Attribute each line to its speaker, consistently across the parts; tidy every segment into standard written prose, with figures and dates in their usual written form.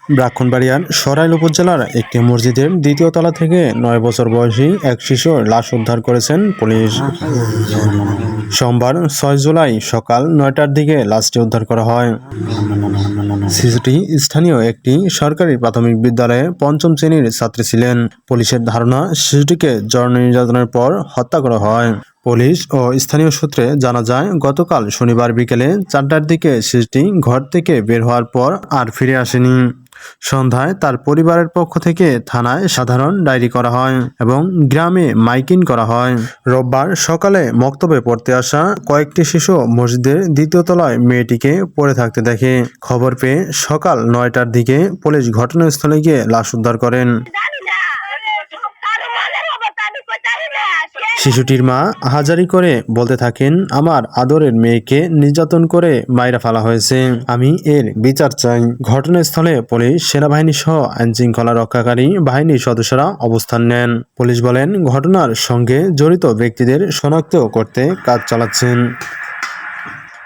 Speaker 1: ব্রাহ্মণবাড়িয়ার সরাইল উপজেলার একটি মসজিদের দ্বিতীয় তলা থেকে ৯ বছর বয়সী এক শিশুর লাশ উদ্ধার করেছেন পুলিশ। সোমবার ৬ জুলাই সকাল ৯টার দিকে লাশটি উদ্ধার করা হয়। শিশুটি স্থানীয় একটি সরকারি প্রাথমিক বিদ্যালয়ে পঞ্চম শ্রেণীর ছাত্রী ছিলেন। পুলিশের ধারণা, শিশুটিকে যৌন নির্যাতনের পর হত্যা করা হয়। পুলিশ ও স্থানীয় সূত্রে জানা যায়, গতকাল শনিবার বিকেলে ৪টার দিকে শিশুটি ঘর থেকে বের হওয়ার পর আর ফিরে আসেনি। সন্ধ্যায় তার পরিবারের পক্ষ থেকে থানায় সাধারণ ডায়েরি করা হয় এবং গ্রামে মাইকিং করা হয়। রোববার সকালে মক্তবে পড়তে আসা কয়েকটি শিশু মসজিদের দ্বিতীয় তলায় মেয়েটিকে পড়ে থাকতে দেখে। খবর পেয়ে সকাল ৯টার দিকে পুলিশ ঘটনাস্থলে গিয়ে লাশ উদ্ধার করেন। শিশুটির মা হাজারি করে বলতে থাকেন, আমার আদরের মেয়েকে নির্যাতন করে মাইরা ফেলা হয়েছে, আমি এর বিচার চাই। ঘটনাস্থলে পুলিশ, সেনাবাহিনী সহ আইনশৃঙ্খলা রক্ষাকারী বাহিনীর সদস্যরা অবস্থান নেন। পুলিশ বলেন, ঘটনার সঙ্গে জড়িত ব্যক্তিদের শনাক্ত করতে কাজ চালাচ্ছেন।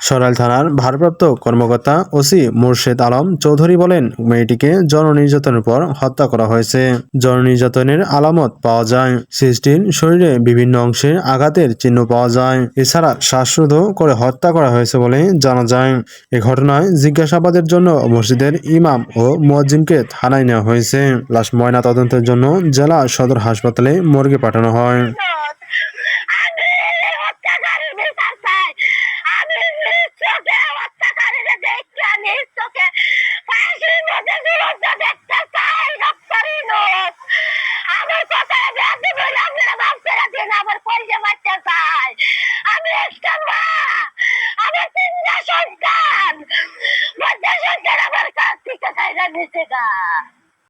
Speaker 1: সরাইল থানার ভারপ্রাপ্ত কর্মকর্তা ওসি মোর্শেদ আলম চৌধুরী বলেন, মেয়েটিকে যৌন নির্যাতনের পর হত্যা করা হয়েছে। যৌন নির্যাতনের আলামত পাওয়া যায়, শিশুটির শরীরে বিভিন্ন অংশে আঘাতের চিহ্ন পাওয়া যায়। এছাড়া শ্বাসরোধ করে হত্যা করা হয়েছে বলে জানা যায়। এ ঘটনায় জিজ্ঞাসাবাদের জন্য মসজিদের ইমাম ও মুয়াজ্জিনকে থানায় নেওয়া হয়েছে। লাশ ময়না তদন্তের জন্য জেলা সদর হাসপাতালে মর্গে পাঠানো হয়।
Speaker 2: আমি একটা মা, আমার তিনটা সন্তান, আমার কাছ থেকে নিচে গা।